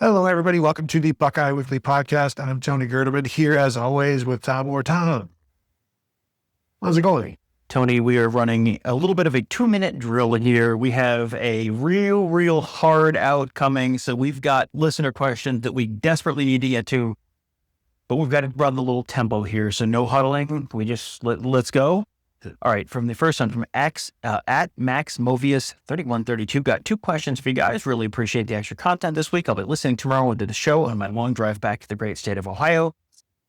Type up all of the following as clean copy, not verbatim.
Hello, everybody. Welcome to the Buckeye Weekly Podcast. I'm Tony Gerdeman here, as always, with Tom Orr. Tom, how's it going? Tony, we are running a little bit of a 2-minute drill here. We have a real hard out coming. So we've got listener questions that we desperately need to get to, but we've got to run the little tempo here. So no huddling. We just let's go. All right. From the first one from at Max Movius 3132, got 2 questions for you guys. Really appreciate the extra content this week. I'll be listening tomorrow to the show on my long drive back to the great state of Ohio.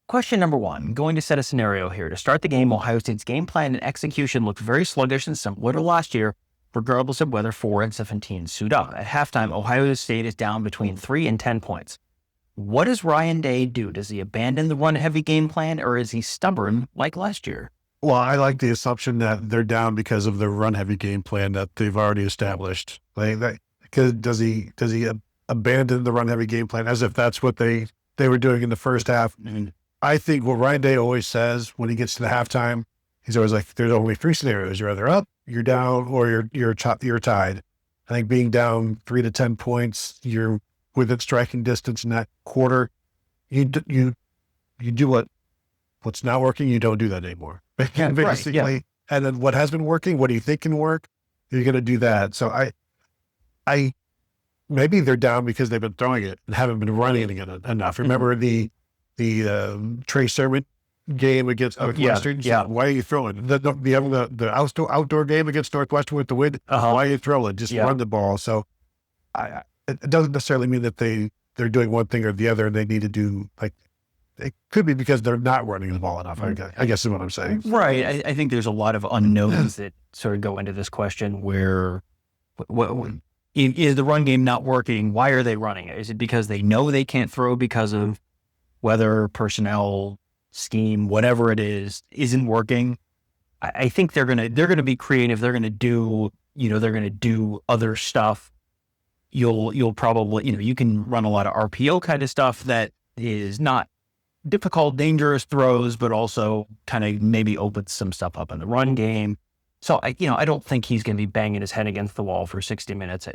Question number 1, going to set a scenario here. To start the game, Ohio State's game plan and execution looked very sluggish and similar to last year, regardless of whether 4 and 17 suit up. At halftime, Ohio State is down between 3 and 10 points. What does Ryan Day do? Does he abandon the run-heavy game plan, or is he stubborn like last year? Well, I like the assumption that they're down because of the run-heavy game plan that they've already established. Does he abandon the run-heavy game plan as if that's what they were doing in the first half? Mm-hmm. I think what Ryan Day always says when he gets to the halftime, he's always like, there's only 3 scenarios. You're either up, you're down, or you're tied. I think being down 3 to 10 points, you're within striking distance in that quarter. You do what's not working, you don't do that anymore. Basically. Right, yeah. And then what has been working, what do you think can work? You're going to do that. So I maybe they're down because they've been throwing it and haven't been running it enough. Remember the Trey Sermon game against Northwestern? Yeah. Why are you throwing? The outdoor game against Northwestern with the wind? Uh-huh. Why are you throwing? Just run the ball. So it doesn't necessarily mean that they're doing one thing or the other and they need to do it could be because they're not running the ball enough, I guess is what I'm saying. Right. I think there's a lot of unknowns that sort of go into this question where is the run game not working? Why are they running it? Is it because they know they can't throw because of weather, personnel, scheme, whatever it is, isn't working? I think they're gonna be creative. They're gonna do other stuff. You'll probably, you can run a lot of RPO kind of stuff that is not difficult, dangerous throws, but also kind of maybe opens some stuff up in the run game. So I don't think he's going to be banging his head against the wall for 60 minutes.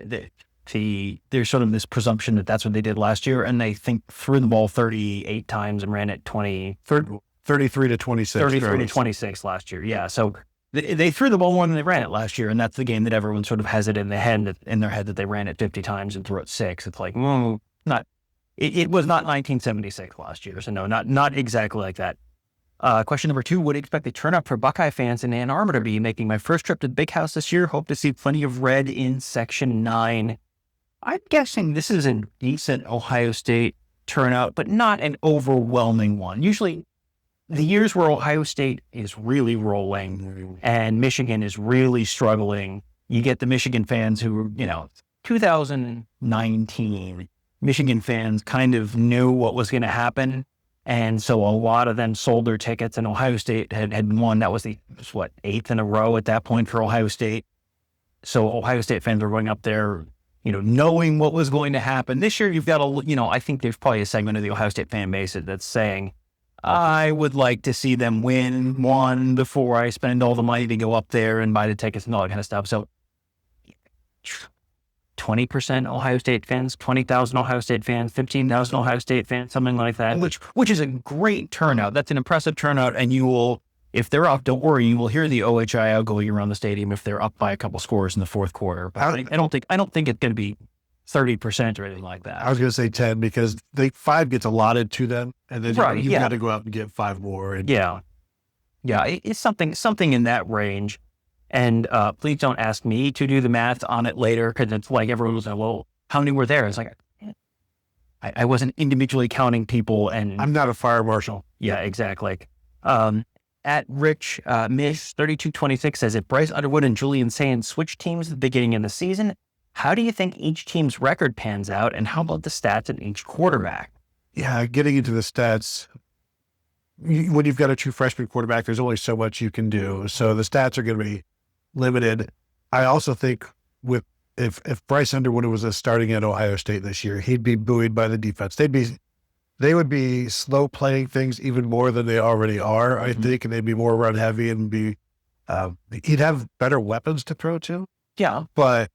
There's sort of this presumption that that's what they did last year, and they threw the ball 38 times and ran it 33 to 26. 33 to 26 last year. Yeah. So they threw the ball more than they ran it last year, and that's the game that everyone sort of has it in their head that they ran it 50 times and threw it 6. It's like, It was not 1976 last year, so no, not exactly like that. Question number 2, would expect the turnout for Buckeye fans in Ann Arbor to be. Making my first trip to the big house this year. Hope to see plenty of red in Section 9. I'm guessing this is a decent Ohio State turnout, but not an overwhelming one. Usually the years where Ohio State is really rolling and Michigan is really struggling, you get the Michigan fans who, 2019, Michigan fans kind of knew what was going to happen. And so a lot of them sold their tickets, and Ohio State had won. That was the 8th in a row at that point for Ohio State. So Ohio State fans were going up there, knowing what was going to happen. This year you've got I think there's probably a segment of the Ohio State fan base that's saying, I would like to see them win one before I spend all the money to go up there and buy the tickets and all that kind of stuff. So 20% Ohio State fans, 20,000 Ohio State fans, 15,000 Ohio State fans, something like that, which is a great turnout. That's an impressive turnout. And you will, if they're up, don't worry, you will hear the OHI out going around the stadium if they're up by a couple scores in the fourth quarter. But I don't think it's going to be 30% or anything like that. I was going to say 10 because 5 gets allotted to them, and then you've got to go out and get 5 more. Yeah, it's something in that range. And please don't ask me to do the math on it later, because it's like everyone was like, well, how many were there? It's like, I wasn't individually counting people. And I'm not a fire marshal. Yeah, exactly. At Rich Mish 3226 says, if Bryce Underwood and Julian Sands switch teams at the beginning of the season, how do you think each team's record pans out? And how about the stats in each quarterback? Yeah, getting into the stats, when you've got a true freshman quarterback, there's only so much you can do. So the stats are going to be limited. I also think if Bryce Underwood was starting at Ohio State this year, he'd be buoyed by the defense. They would be slow playing things even more than they already are, I think, and they'd be more run heavy and he'd have better weapons to throw to. Yeah. But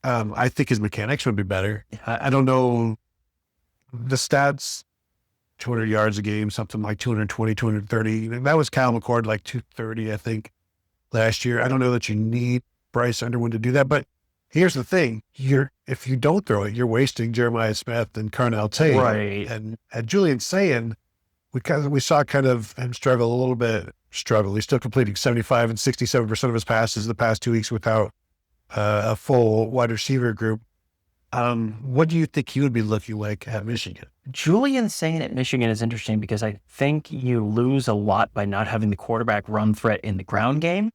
I think his mechanics would be better. I don't know the stats, 200 yards a game, something like 220, 230. That was Cal McCord, like 230, I think, last year. I don't know that you need Bryce Underwood to do that, but here's the thing. If you don't throw it, you're wasting Jeremiah Smith and Carnell Tate. Right. And at Julian Sayin, we saw kind of him struggle a little bit. He's still completing 75 and 67% of his passes the past 2 weeks without a full wide receiver group. What do you think he would be looking like at Michigan? Julian Sayin at Michigan is interesting because I think you lose a lot by not having the quarterback run threat in the ground game.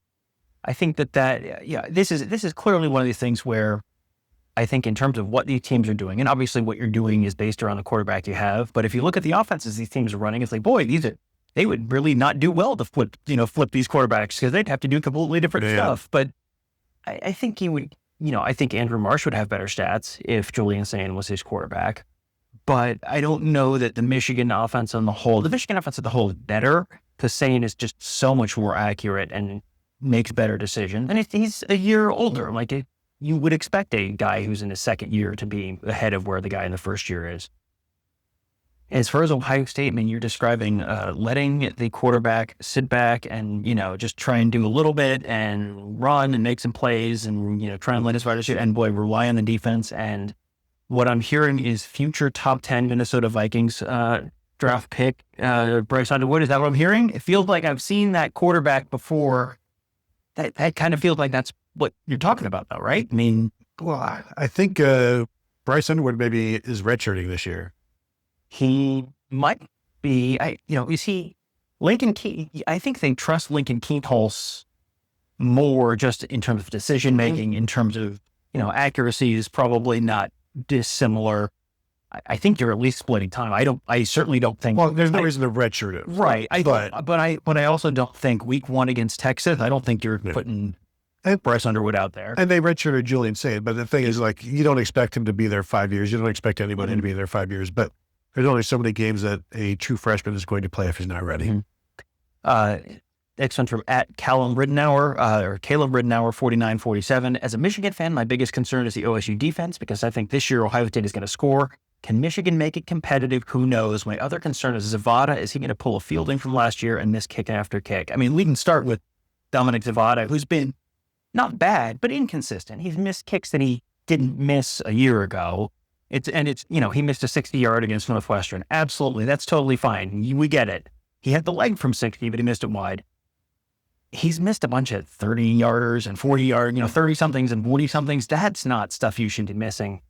I think this is clearly one of these things where I think in terms of what these teams are doing, and obviously what you're doing is based around the quarterback you have. But if you look at the offenses these teams are running, it's like, boy, they would really not do well to flip these quarterbacks because they'd have to do completely different stuff. But I think he would, I think Andrew Marsh would have better stats if Julian Sayin was his quarterback. But I don't know that the Michigan offense as a whole is better because Sayin is just so much more accurate and makes better decisions. And he's a year older. You would expect a guy who's in his second year to be ahead of where the guy in the first year is. As far as Ohio State, you're describing letting the quarterback sit back and, just try and do a little bit and run and make some plays and, try and let his riders shoot and, rely on the defense. And what I'm hearing is future top 10 Minnesota Vikings draft pick, Bryce Underwood. Is that what I'm hearing? It feels like I've seen that quarterback before. That kind of feels like that's what you're talking about, though, right? Well, I think Bryce Underwood maybe is redshirting this year. He might be. You see, Lincoln Key. I think they trust Lincoln Kienholz more, just in terms of decision making. In terms of accuracy is probably not dissimilar. I think you're at least splitting time. I certainly don't think. Well, there's no reason to redshirt it, right? But I also don't think week 1 against Texas. I don't think you're putting Bryce Underwood out there. And they redshirted Julian Sayin, but the thing is, you don't expect him to be there 5 years. You don't expect anybody to be there 5 years. But there's only so many games that a true freshman is going to play if he's not ready. Next one from at Caleb Ridenour, 4947. As a Michigan fan, my biggest concern is the OSU defense because I think this year Ohio State is going to score. Can Michigan make it competitive? Who knows? My other concern is Zavada. Is he going to pull a fielding from last year and miss kick after kick? We can start with Dominic Zavada, who's been not bad, but inconsistent. He's missed kicks that he didn't miss a year ago. He missed a 60-yard against Northwestern. Absolutely. That's totally fine. We get it. He had the leg from 60, but he missed it wide. He's missed a bunch of 30-yarders and 40-yard, 30-somethings and 40-somethings. That's not stuff you should be missing.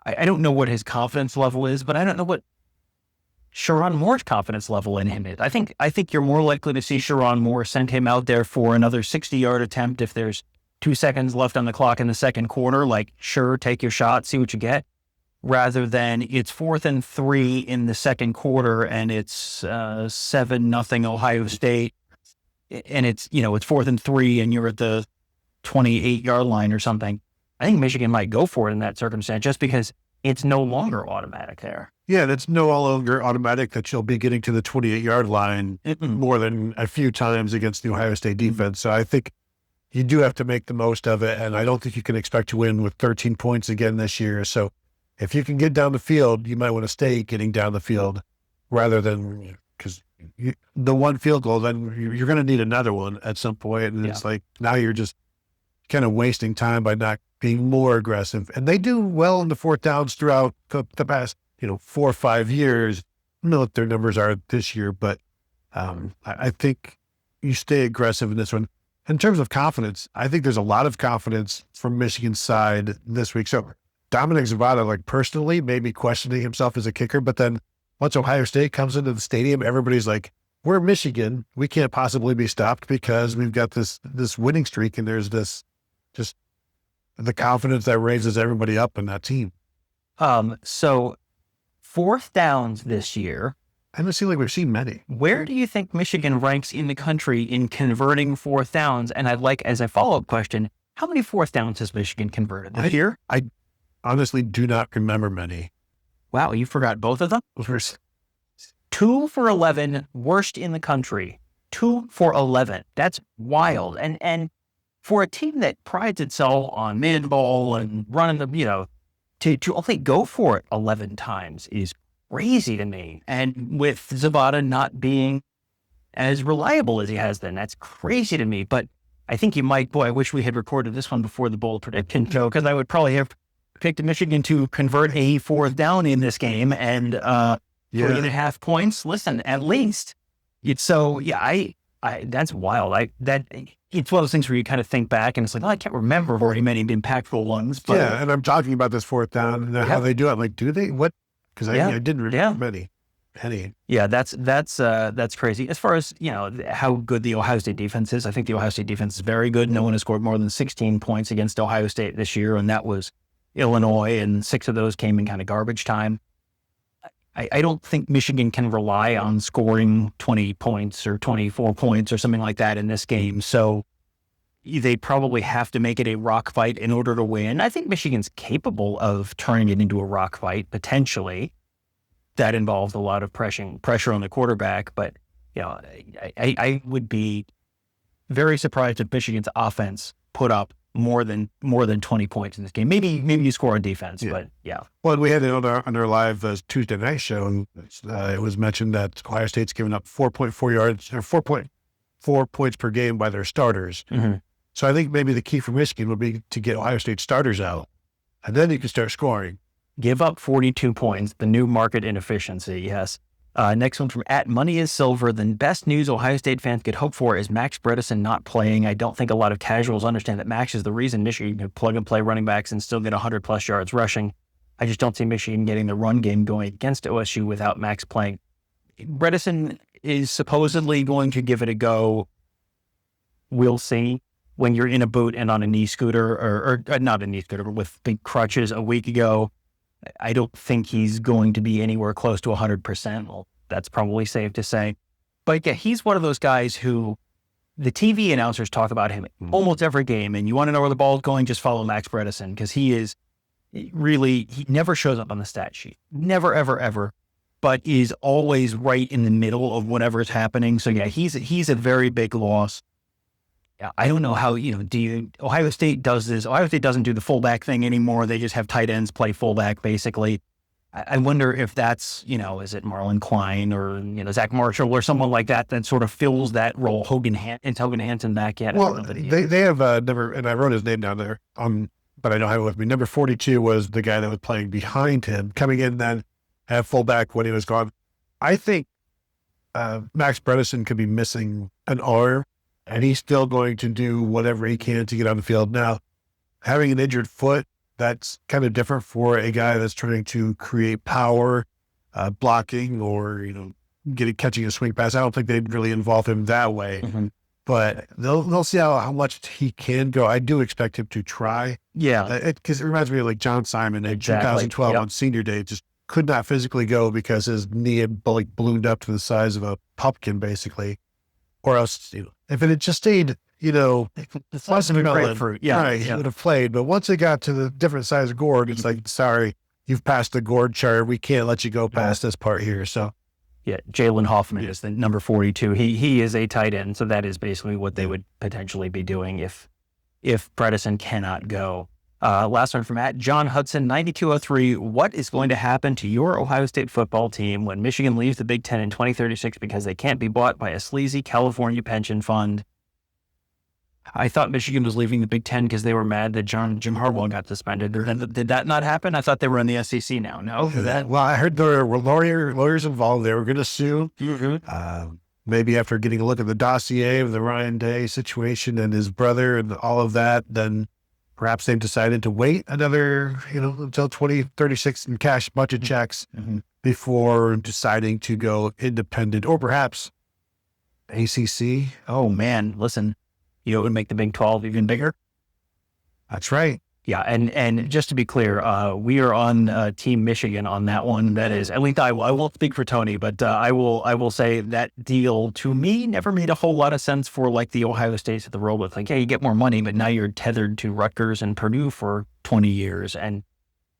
I don't know what his confidence level is, but I don't know what Sherron Moore's confidence level in him is. I think you're more likely to see Sherron Moore send him out there for another 60-yard attempt if there's 2 seconds left on the clock in the second quarter. Sure, take your shot, see what you get, rather than it's 4th and 3 in the second quarter and it's 7-0 Ohio State, and it's 4th and 3 and you're at the 28-yard line or something. I think Michigan might go for it in that circumstance just because it's no longer automatic there. Yeah, it's no longer automatic that you'll be getting to the 28-yard line more than a few times against the Ohio State defense. So I think you do have to make the most of it, and I don't think you can expect to win with 13 points again this year. So if you can get down the field, you might want to stay getting down the field rather than because the one field goal, then you're going to need another one at some point. And it's now you're just kind of wasting time by not being more aggressive. And they do well in the 4th downs throughout the past, 4 or 5 years. I don't know what their numbers are this year, but I think you stay aggressive in this one. In terms of confidence, I think there's a lot of confidence from Michigan's side this week. So Dominic Zavada, personally, maybe questioning himself as a kicker, but then once Ohio State comes into the stadium, everybody's like, we're Michigan. We can't possibly be stopped because we've got this winning streak, and there's this just the confidence that raises everybody up in that team. So 4th downs this year. I don't seem like we've seen many. Where do you think Michigan ranks in the country in converting 4th downs? And I'd like, as a follow-up question, how many 4th downs has Michigan converted this year? I honestly do not remember many. Wow, you forgot both of them? 2 for 11, worst in the country. 2 for 11. That's wild. And for a team that prides itself on man ball and running the, to only go for it 11 times is crazy to me. And with Zapata not being as reliable as he has been, that's crazy to me. But I think I wish we had recorded this one before the bold prediction show, because I would probably have picked Michigan to convert a fourth down in this game and 3.5 points. Listen, at least. That's wild. It's one of those things where you kind of think back and it's like, I can't remember very many impactful ones. But and I'm talking about this fourth down and how they do it. I'm like, do they? What? Because I didn't remember any. Yeah, that's crazy. As far as, how good the Ohio State defense is, I think the Ohio State defense is very good. No one has scored more than 16 points against Ohio State this year, and that was Illinois, and 6 of those came in kind of garbage time. I don't think Michigan can rely on scoring 20 points or 24 points or something like that in this game. So they probably have to make it a rock fight in order to win. I think Michigan's capable of turning it into a rock fight, potentially. That involves a lot of pressure on the quarterback. But, I would be very surprised if Michigan's offense put up more than 20 points in this game. Maybe you score on defense, but yeah. Well, we had it on our live Tuesday night show, and it was mentioned that Ohio State's given up 4.4 yards or 4.4 points per game by their starters. Mm-hmm. So I think maybe the key for Michigan would be to get Ohio State starters out, and then you can start scoring. Give up 42 points, the new market inefficiency, yes. Next one from @MoneyIsSilver. The best news Ohio State fans could hope for is Max Bredesen not playing. I don't think a lot of casuals understand that Max is the reason Michigan can plug and play running backs and still get 100+ yards rushing. I just don't see Michigan getting the run game going against OSU without Max playing. Bredesen is supposedly going to give it a go. We'll see. When you're in a boot and on a knee scooter, or not a knee scooter, but with big crutches a week ago, I don't think he's going to be anywhere close to 100%. Well, that's probably safe to say. But yeah, he's one of those guys who the TV announcers talk about him almost every game. And you want to know where the ball's going, just follow Max Bredesen, because he never shows up on the stat sheet. Never, ever, ever. But is always right in the middle of whatever is happening. So yeah, he's a very big loss. I don't know how, Ohio State does this. Ohio State doesn't do the fullback thing anymore. They just have tight ends play fullback, basically. I wonder if that's, is it Marlon Klein or, Zach Marshall or someone like that sort of fills that role. Hogan Hansen back yet? Well, they have never, and I wrote his name down there, but I don't have it with me. Number 42 was the guy that was playing behind him, coming in then at fullback when he was gone. I think Max Bredesen could be missing an arm, and he's still going to do whatever he can to get on the field. Now, having an injured foot, that's kind of different for a guy that's trying to create power, blocking, or, catching a swing pass. I don't think they'd really involve him that way. Mm-hmm. But they'll see how much he can go. I do expect him to try. Yeah. Because it reminds me of like John Simon in 2012 on senior day, just could not physically go because his knee had ballooned up to the size of a pumpkin, basically. Or else, if it had just stayed, the size of a grapefruit, he would have played. But once it got to the different size of gourd, it's like, sorry, you've passed the gourd chart. We can't let you go past this part here. So, yeah, Jalen Hoffman is the number 42. He is a tight end, so that is basically what they would potentially be doing if Bredesen cannot go. Last one from John Hudson, 9203. What is going to happen to your Ohio State football team when Michigan leaves the Big Ten in 2036 because they can't be bought by a sleazy California pension fund? I thought Michigan was leaving the Big Ten because they were mad that Jim Harbaugh got suspended. Did that not happen? I thought they were in the SEC now. No? Well, I heard there were lawyers involved. They were going to sue. Mm-hmm. Maybe after getting a look at the dossier of the Ryan Day situation and his brother and all of that, then perhaps they've decided to wait another, until 2036 and cash budget checks before deciding to go independent, or perhaps ACC. Oh, man. Listen, it would make the Big 12 even bigger. That's right. Yeah, and just to be clear, we are on Team Michigan on that one. That is, at least I won't speak for Tony, but I will say that deal to me never made a whole lot of sense for like the Ohio States of the world. With like, yeah, you get more money, but now you're tethered to Rutgers and Purdue for 20 years. And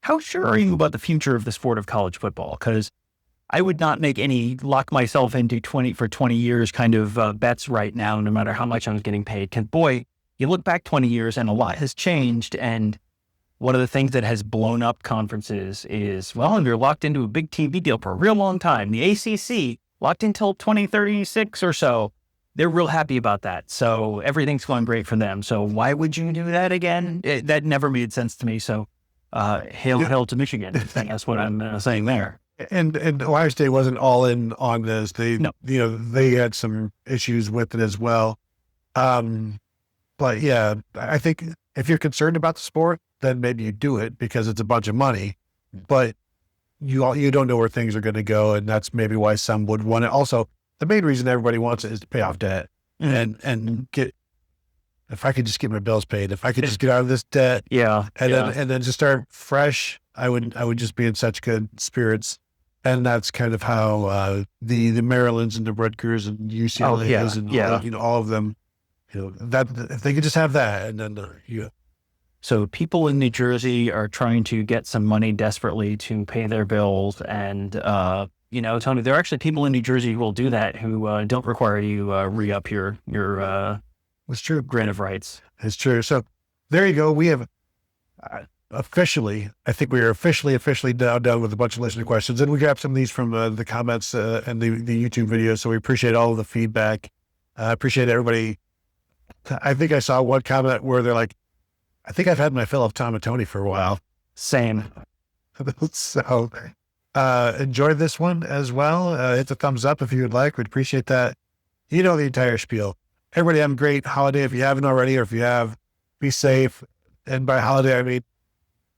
how sure are you about the future of the sport of college football? Because I would not make any lock myself into 20 years kind of bets right now, no matter how much I'm getting paid. Because boy, you look back 20 years and a lot has changed, and one of the things that has blown up conferences is, well, you're locked into a big TV deal for a real long time. The ACC locked until 2036 or so. They're real happy about that. So everything's going great for them. So why would you do that again? That never made sense to me. So hail to Michigan. That's what I'm saying there. And Ohio State wasn't all in on this. They had some issues with it as well. But yeah, I think if you're concerned about the sport, then maybe you do it because it's a bunch of money. But you don't know where things are going to go, and that's maybe why some would want it. Also, the main reason everybody wants it is to pay off debt and get. If I could just get my bills paid, if I could just get out of this debt, and then just start fresh, I would just be in such good spirits. And that's kind of how the Marylands and the Rutgers and UCLA and all of them, that if they could just have that, and then So people in New Jersey are trying to get some money desperately to pay their bills, and Tony, there are actually people in New Jersey who will do that, who don't require you re-up your it's true grant of rights. It's true. So there you go. We have officially now done with a bunch of listener questions, and we grabbed some of these from the comments and the YouTube video. So we appreciate all of the feedback. I appreciate everybody. I think I saw one comment where they're like, I think I've had my fill of Tom and Tony for a while. Same. So enjoy this one as well. Hit the thumbs up if you would like. We'd appreciate that. The entire spiel. Everybody have a great holiday if you haven't already, or if you have, be safe. And by holiday, I mean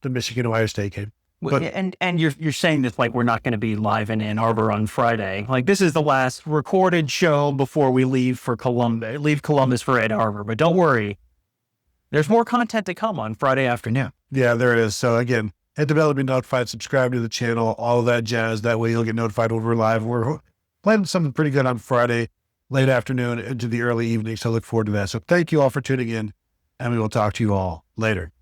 the Michigan-Ohio State game. But, and you're saying this like we're not going to be live in Ann Arbor on Friday. Like this is the last recorded show before we leave Columbus for Ann Arbor. But don't worry, there's more content to come on Friday afternoon. Yeah, there it is. So again, hit the bell to be notified, subscribe to the channel, all of that jazz. That way you'll get notified when we're live. We're planning something pretty good on Friday, late afternoon into the early evening. So look forward to that. So thank you all for tuning in, and we will talk to you all later.